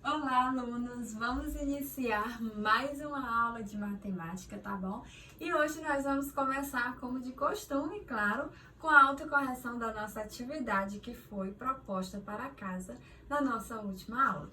Olá, alunos! Vamos iniciar mais uma aula de matemática, tá bom? E hoje nós vamos começar, como de costume, claro, com a autocorreção da nossa atividade que foi proposta para casa na nossa última aula,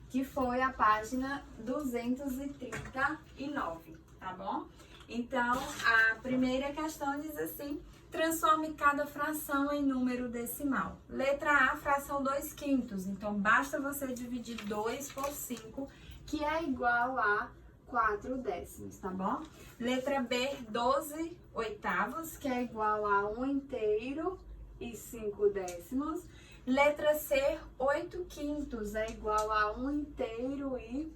que foi a página 239, tá bom? Então, a primeira questão diz assim: transforme cada fração em número decimal. Letra A, fração 2/5. Então, basta você dividir 2 por 5, que é igual a 4 décimos, tá bom? Letra B, 12 oitavos, que é igual a 1 inteiro e 5 décimos. Letra C, 8 quintos, é igual a 1 inteiro e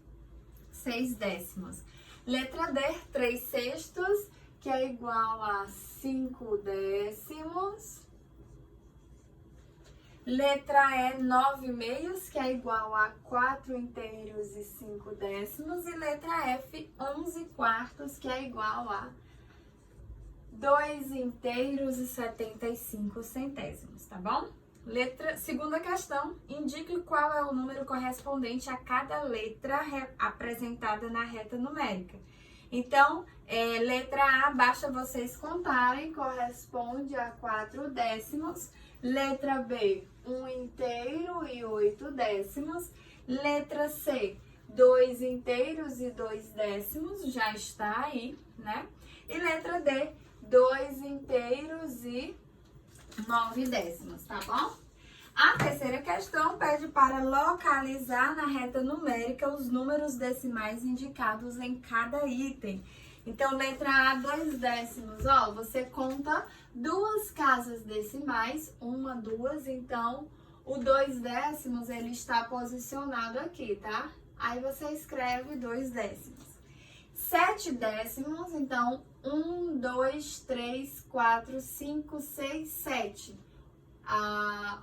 6 décimos. Letra D, 3 sextos, que é igual a 5 décimos. Letra E, 9 meios, que é igual a 4 inteiros e 5 décimos. E letra F, 11 quartos, que é igual a 2 inteiros e 75 centésimos, tá bom? Segunda questão, indique qual é o número correspondente a cada letra apresentada na reta numérica. Então, letra A, basta vocês contarem, corresponde a 4 décimos. Letra B, 1 inteiro e 8 décimos. Letra C, 2 inteiros e 2 décimos, já está aí, né? E letra D, 2 inteiros e 9 décimos, tá bom? A terceira questão pede para localizar na reta numérica os números decimais indicados em cada item. Então, letra A, 2 décimos, ó, você conta duas casas decimais, 1, 2, então o 2 décimos ele está posicionado aqui, tá? Aí você escreve 2 décimos. 7 décimos, então 1, 2, 3, 4, 5, 6, 7.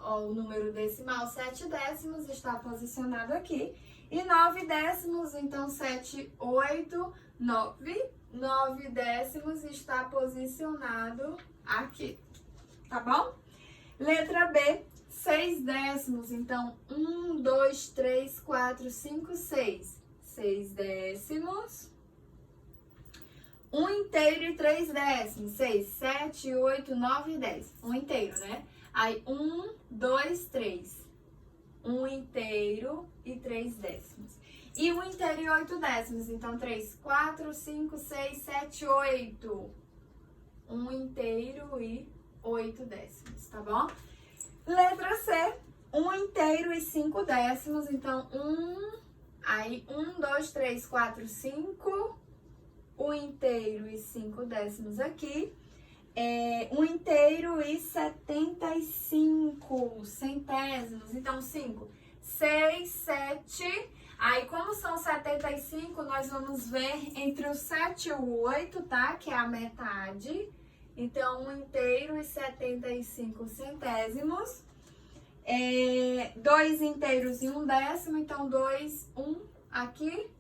O número decimal 7 décimos está posicionado aqui. E 9 décimos, então 7, 8, 9. 9 décimos está posicionado aqui, tá bom? Letra B, 6 décimos, então 1, 2, 3, 4, 5, 6. 6 décimos. 1 inteiro e 3 décimos. 6, 7, 8, 9, 10. 1 inteiro, né? Aí, 1, 2, 3. 1 inteiro e 3 décimos. E 1 inteiro e 8 décimos. Então, 3, 4, 5, 6, 7, 8. 1 inteiro e 8 décimos, tá bom? Letra C, 1 inteiro e 5 décimos. Então, 1, 2, 3, 4, 5. 1 inteiro e 5 décimos aqui. 1 inteiro e 75 centésimos. Então, 5, 6, 7. Aí, como são 75, nós vamos ver entre o 7 e o 8, tá? Que é a metade. Então, 1 inteiro e 75 centésimos. 2 inteiros e 1 décimo. Então, 2, 1 aqui.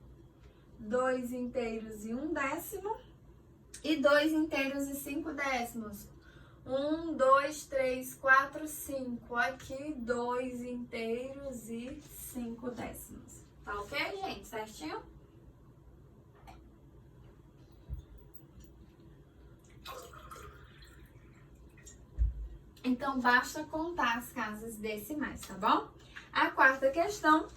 2 inteiros e 1 décimo. E 2 inteiros e 5 décimos. 1, 2, 3, 4, 5. Aqui, 2 inteiros e 5 décimos. Tá ok, gente? Certinho? Então, basta contar as casas decimais, tá bom? A quarta questão.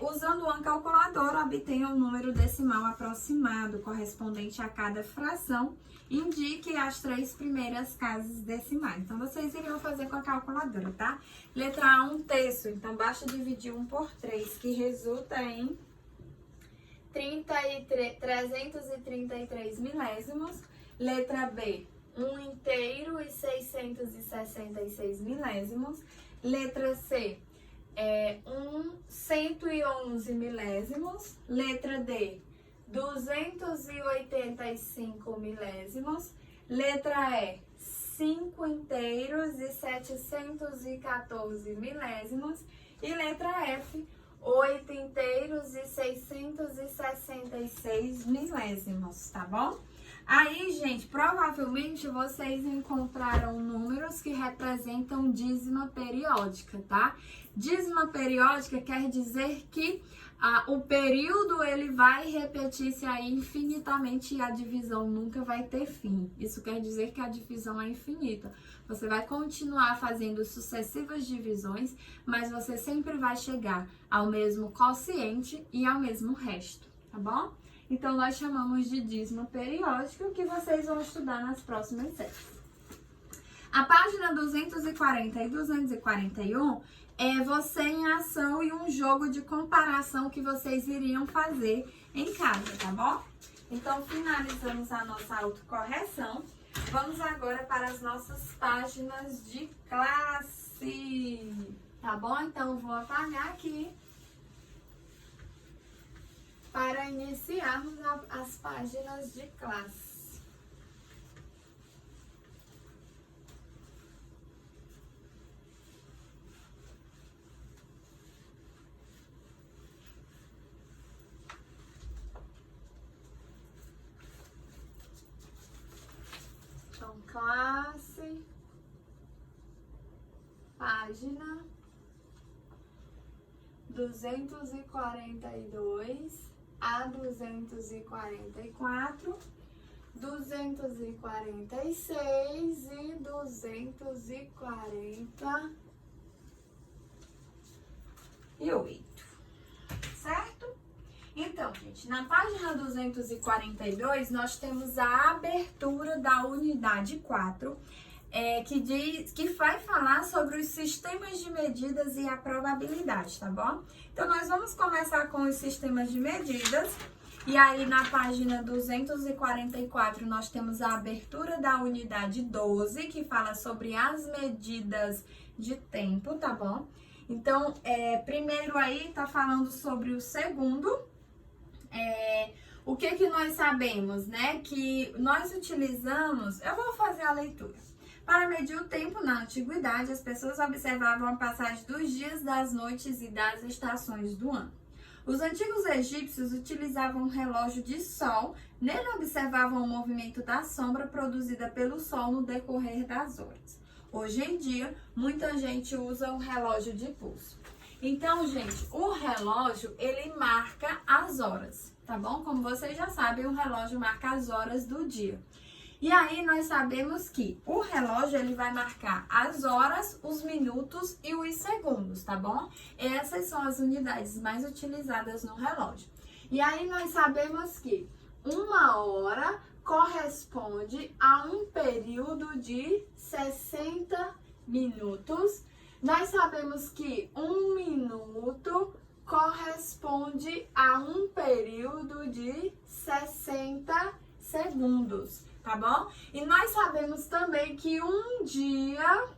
Usando uma calculadora, obtenha um número decimal aproximado correspondente a cada fração. Indique as 3 primeiras casas decimais. Então, vocês iriam fazer com a calculadora, tá? Letra A, 1 terço. Então, basta dividir 1 por 3, que resulta em 333 milésimos. Letra B, 1 inteiro e 666 milésimos. Letra C, 111 milésimos. Letra D, 285 milésimos. Letra E, 5 inteiros e 714 milésimos. E letra F, 8 inteiros e 666 milésimos, tá bom? Aí, gente, provavelmente vocês encontraram números que representam dízima periódica, tá? Dízima periódica quer dizer que o período ele vai repetir-se aí infinitamente e a divisão nunca vai ter fim. Isso quer dizer que a divisão é infinita. Você vai continuar fazendo sucessivas divisões, mas você sempre vai chegar ao mesmo quociente e ao mesmo resto, tá bom? Então, nós chamamos de dízima periódica, que vocês vão estudar nas próximas séries. A página 240 e 241 é você em ação e um jogo de comparação que vocês iriam fazer em casa, tá bom? Então, finalizamos a nossa autocorreção. Vamos agora para as nossas páginas de classe, tá bom? Então, vou apagar aqui para iniciarmos as páginas de classe. Então, classe, página 242 a 244, 246 e 248, certo? Então, gente, na página 242 nós temos a abertura da unidade 4, que vai falar sobre os sistemas de medidas e a probabilidade, tá bom? Então, nós vamos começar com os sistemas de medidas. E aí, na página 244, nós temos a abertura da unidade 12, que fala sobre as medidas de tempo, tá bom? Então, primeiro aí, tá falando sobre o segundo. O que nós sabemos, né? Que nós utilizamos... Eu vou fazer a leitura. Para medir o tempo na antiguidade, as pessoas observavam a passagem dos dias, das noites e das estações do ano. Os antigos egípcios utilizavam um relógio de sol, nele observavam o movimento da sombra produzida pelo sol no decorrer das horas. Hoje em dia, muita gente usa o relógio de pulso. Então, gente, o relógio, ele marca as horas, tá bom? Como vocês já sabem, o relógio marca as horas do dia. E aí, nós sabemos que o relógio, ele vai marcar as horas, os minutos e os segundos, tá bom? Essas são as unidades mais utilizadas no relógio. E aí, nós sabemos que 1 hora corresponde a um período de 60 minutos. Nós sabemos que 1 minuto corresponde a um período de 60 segundos, tá bom? E nós sabemos também que um dia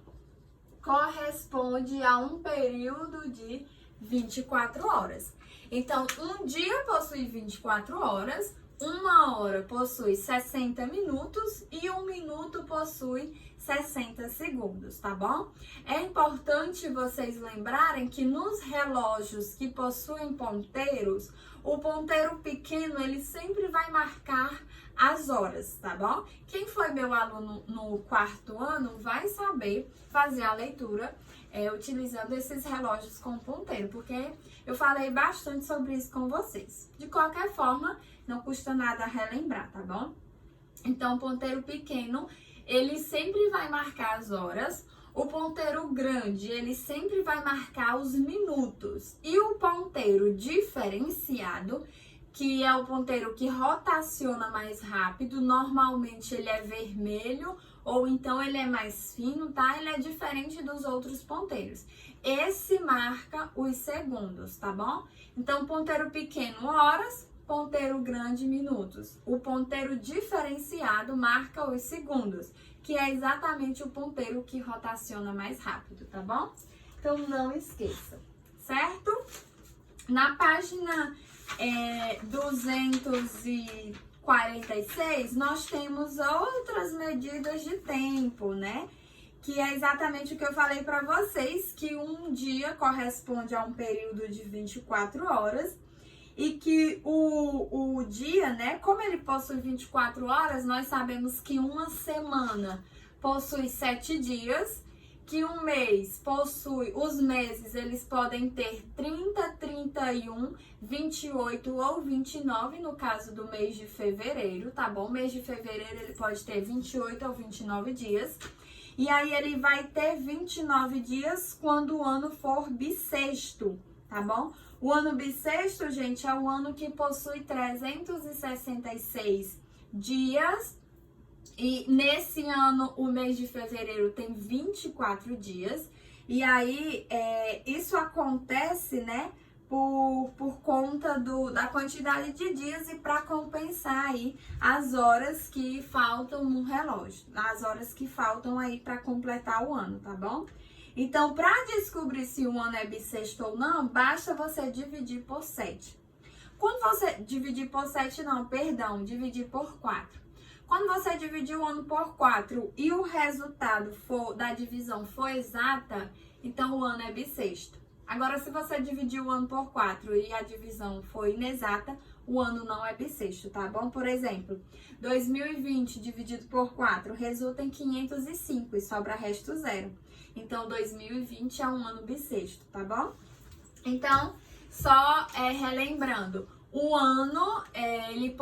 corresponde a um período de 24 horas. Então, um dia possui 24 horas, 1 hora possui 60 minutos e 1 minuto possui 60 segundos, tá bom? É importante vocês lembrarem que nos relógios que possuem ponteiros, o ponteiro pequeno, ele sempre vai marcar as horas, tá bom? Quem foi meu aluno no 4º ano vai saber fazer a leitura utilizando esses relógios com ponteiro, porque eu falei bastante sobre isso com vocês. De qualquer forma, não custa nada relembrar, tá bom? Então, o ponteiro pequeno, ele sempre vai marcar as horas. O ponteiro grande, ele sempre vai marcar os minutos. E o ponteiro diferenciado, que é o ponteiro que rotaciona mais rápido, normalmente ele é vermelho ou então ele é mais fino, tá? Ele é diferente dos outros ponteiros. Esse marca os segundos, tá bom? Então, ponteiro pequeno, horas, ponteiro grande, minutos. O ponteiro diferenciado marca os segundos, que é exatamente o ponteiro que rotaciona mais rápido, tá bom? Então, não esqueça, certo? Na página 246, nós temos outras medidas de tempo, né? Que é exatamente o que eu falei para vocês, que um dia corresponde a um período de 24 horas e que o dia, né, como ele possui 24 horas, nós sabemos que uma semana possui 7 dias, que um mês possui, os meses eles podem ter 30, 31, 28 ou 29, no caso do mês de fevereiro, tá bom? O mês de fevereiro ele pode ter 28 ou 29 dias. E aí ele vai ter 29 dias quando o ano for bissexto, tá bom? O ano bissexto, gente, é o ano que possui 366 dias. E nesse ano, o mês de fevereiro tem 24 dias. E aí, isso acontece, né, por conta da quantidade de dias e para compensar aí as horas que faltam no relógio. As horas que faltam aí para completar o ano, tá bom? Então, para descobrir se o ano é bissexto ou não, basta você dividir por 7. Quando você dividir por 7, não, perdão, dividir por 4. Quando você dividir o ano por 4 e o resultado da divisão for exata, então o ano é bissexto. Agora, se você dividir o ano por 4 e a divisão for inexata, o ano não é bissexto, tá bom? Por exemplo, 2020 dividido por 4 resulta em 505 e sobra resto 0. Então, 2020 é um ano bissexto, tá bom? Então, só relembrando, o ano, ele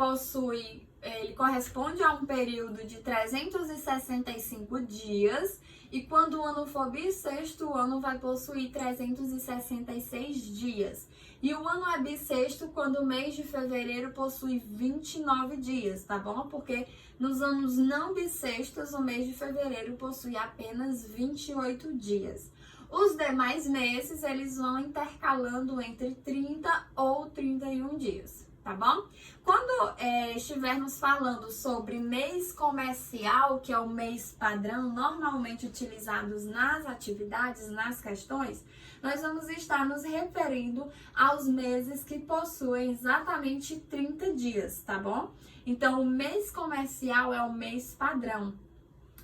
corresponde a um período de 365 dias e quando o ano for bissexto, o ano vai possuir 366 dias. E o ano é bissexto quando o mês de fevereiro possui 29 dias, tá bom? Porque nos anos não bissextos, o mês de fevereiro possui apenas 28 dias. Os demais meses, eles vão intercalando entre 30 ou 31 dias, tá bom? Quando estivermos falando sobre mês comercial, que é o mês padrão, normalmente utilizados nas atividades, nas questões, nós vamos estar nos referindo aos meses que possuem exatamente 30 dias, tá bom? Então, o mês comercial é o mês padrão,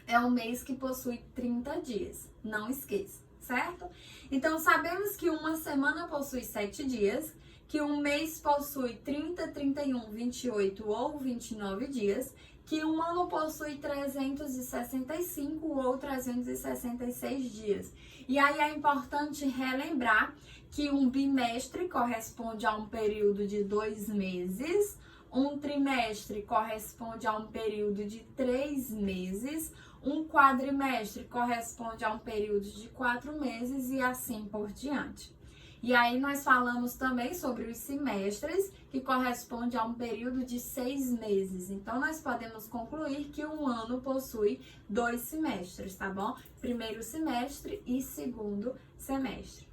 é o mês que possui 30 dias, não esqueça, certo? Então, sabemos que uma semana possui 7 dias, que um mês possui 30, 31, 28 ou 29 dias, que um ano possui 365 ou 366 dias. E aí é importante relembrar que um bimestre corresponde a um período de 2 meses, um trimestre corresponde a um período de 3 meses, um quadrimestre corresponde a um período de 4 meses e assim por diante. E aí nós falamos também sobre os semestres, que corresponde a um período de 6 meses. Então, nós podemos concluir que um ano possui 2 semestres, tá bom? Primeiro semestre e segundo semestre,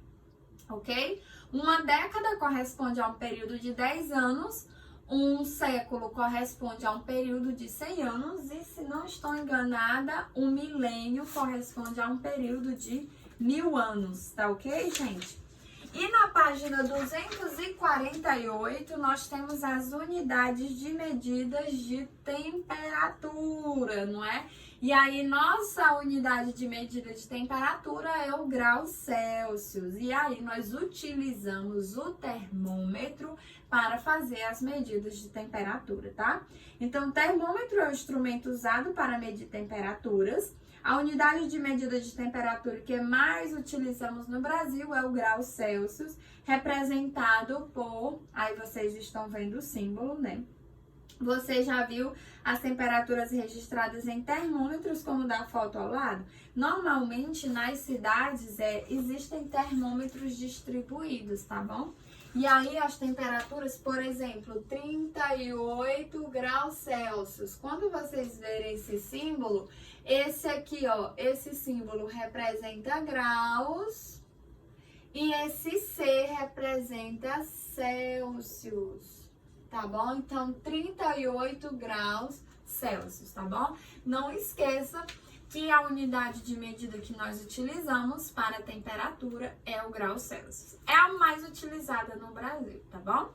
ok? Uma década corresponde a um período de 10 anos, um século corresponde a um período de 100 anos e, se não estou enganada, um milênio corresponde a um período de 1000 anos, tá ok, gente? E na página 248, nós temos as unidades de medidas de temperatura, não é? E aí, nossa unidade de medida de temperatura é o grau Celsius. E aí, nós utilizamos o termômetro para fazer as medidas de temperatura, tá? Então, o termômetro é o instrumento usado para medir temperaturas. A unidade de medida de temperatura que mais utilizamos no Brasil é o grau Celsius, representado por... Aí vocês estão vendo o símbolo, né? Você já viu as temperaturas registradas em termômetros, como da foto ao lado? Normalmente, nas cidades, existem termômetros distribuídos, tá bom? E aí, as temperaturas, por exemplo, 38 graus Celsius. Quando vocês verem esse símbolo, esse aqui, ó, esse símbolo representa graus e esse C representa Celsius. Tá bom? Então, 38 graus Celsius, tá bom? Não esqueça que a unidade de medida que nós utilizamos para a temperatura é o grau Celsius. É a mais utilizada no Brasil, tá bom?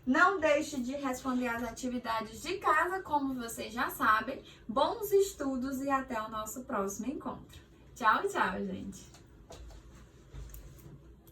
Não deixe de responder as atividades de casa, como vocês já sabem. Bons estudos e até o nosso próximo encontro. Tchau, tchau, gente!